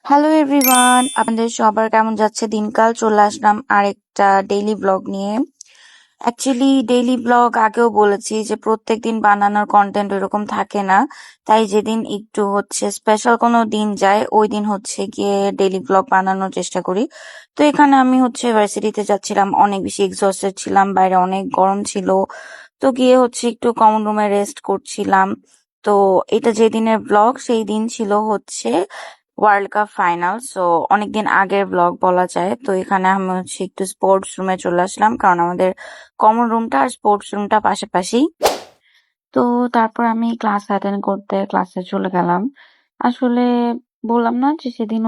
Hello everyone, আপনাদের সবার কেমন যাচ্ছে দিনকাল? চলে আসলাম আরেকটা ডেইলি ব্লগ নিয়ে। অ্যাকচুয়ালি ডেইলি ব্লগ আগেও বলেছি যে প্রত্যেকদিন বানানোর কন্টেন্ট ওইরকম থাকে না, তাই যেদিন একটু স্পেশাল কোনো দিন যায় ওই দিন গিয়ে ডেইলি ব্লগ বানানোর চেষ্টা করি। তো এখানে আমি ভার্সিটিতে যাচ্ছিলাম, অনেক বেশি এক্সস্টেড ছিলাম, বাইরে অনেক গরম ছিল। তো গিয়ে একটু কমন রুমে রেস্ট করছিলাম। তো এটা যেদিনের ব্লগ সেই দিন ছিল ওয়ার্ল্ড কাপ ফাইনাল, সো অনেকদিন আগের ব্লগ বলা যায়। তো এখানে আমি একটু স্পোর্টস রুমে চলে আসলাম, কারণ আমাদের কমন রুমটা আর স্পোর্টস রুমটা পাশাপাশি। তো তারপর আমি ক্লাস অ্যাটেন্ড করতে ক্লাসে চলে গেলাম। আসলে বললাম না যে সেদিন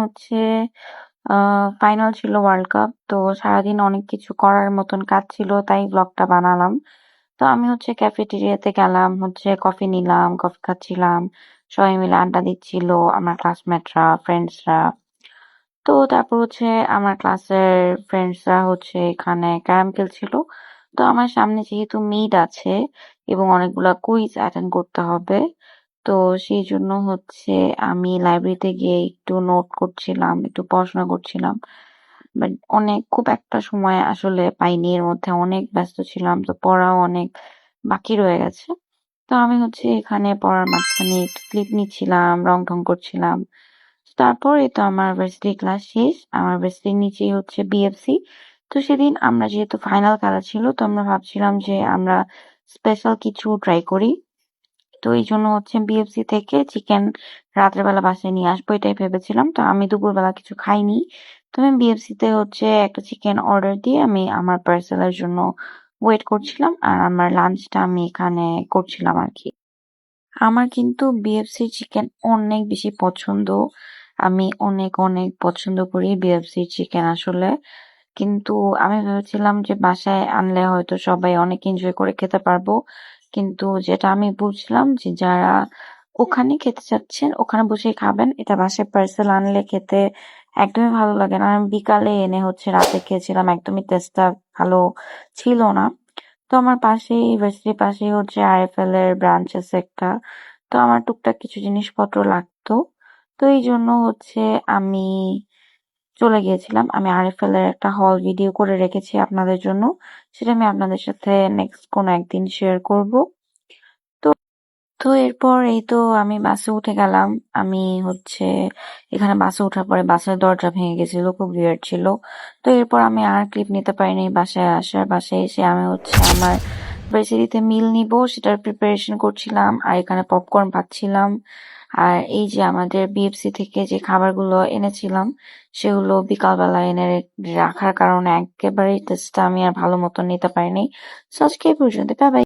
ফাইনাল ছিল ওয়ার্ল্ড কাপ, তো সারাদিন অনেক কিছু করার মতন কাজ ছিল, তাই ব্লগটা বানালাম। তো আমি ক্যাফেটেরিয়াতে গেলাম, কফি নিলাম, কফি খাচ্ছিলাম, সবাই মিলে আড্ডা দিচ্ছিল, আমার ক্লাসমেটরা, ফ্রেন্ডসরা। তো তারপর আমার ক্লাসের ফ্রেন্ডসরা এখানে ক্যারাম খেলছিল। তো আমার সামনে যেহেতু মিড আছে এবং অনেকগুলা কুইজ অ্যাটেন্ড করতে হবে, তো সেই জন্য আমি লাইব্রেরিতে গিয়ে একটু নোট করছিলাম, একটু পড়াশোনা করছিলাম। বাট খুব একটা সময় আসলে পাইনি, এর মধ্যে অনেক ব্যস্ত ছিলাম, তো পড়াও অনেক বাকি রয়ে গেছে। তো আমি এখানে পড়ার মাঝখানে একটু ক্লিপ নিচ্ছিলাম, রং ঢং করছিলাম। তারপর এই তো আমার ভার্সিটি ক্লাস শেষ। আমার ভার্সিটির নিচেই বিএফসি। তো সেদিন আমরা যেহেতু ফাইনাল খেলা ছিল, তো আমরা ভাবছিলাম যে আমরা স্পেশাল কিছু ট্রাই করি। তো এই জন্য বিএফসি থেকে চিকেন রাতের বেলা বাসায় নিয়ে আসবো, এটাই ভেবেছিলাম। তো আমি দুপুরবেলা কিছু খাইনি। তো আমি বিএফসি তে একটা চিকেন অর্ডার দিয়ে আমি আমার পার্সেলের জন্য ওয়েট করছিলাম, আর আমার লাঞ্চটা আমি এখানে করছিলাম আর কি। আমার কিন্তু বিএফসি চিকেন অনেক বেশি পছন্দ। আমি অনেক অনেক পছন্দ করি বিএফসি চিকেন আসলে। কিন্তু আমি ভেবেছিলাম যে বাসায় আনলে হয়তো সবাই অনেক এনজয় করে খেতে পারবো। কিন্তু যেটা আমি বুঝলাম যে যারা ওখানে খেতে চাচ্ছেন ওখানে বসেই খাবেন, এটা বাসায় পার্সেল আনলে খেতে একদমই ভালো লাগে না। আমি বিকালে এনে রাতে খেয়েছিলাম, একদমই টেস্টটা ভালো ছিল না। তো আমার পাশেই ইউনিভার্সিটির পাশেই আরএফএল এর ব্রাঞ্চ আছে একটা। তো আমার টুকটাক কিছু জিনিসপত্র লাগতো। তো এই জন্য আমি চলে গিয়েছিলাম। আমি আরএফএল এর একটা হল ভিডিও করে রেখেছি আপনাদের জন্য। সেটা আমি আপনাদের সাথে নেক্সট কোনো একদিন শেয়ার করব। তো তো এরপর এই তো আমি বাসে উঠে গেলাম। আমি এখানে বাসে ওঠার পরে বাসের দরজা ভেঙে গেছিল, খুব উইয়ার্ড ছিল। তো এরপর আমি আর ক্লিপ নিতে পারিনি। বাসায় এসে আমি আমার ভার্সিটিতে মিল নিব সেটার প্রিপারেশন করছিলাম, আর এখানে পপকর্ন পাচ্ছিলাম। আর এই যে আমাদের বিএফসি থেকে যে খাবারগুলো এনেছিলাম সেগুলো বিকালবেলা এনে রাখার কারণে একেবারেই টেস্টটা আমি আর ভালো মতো নিতে পারিনি। সো আজকে এই পর্যন্ত, বাই বাই।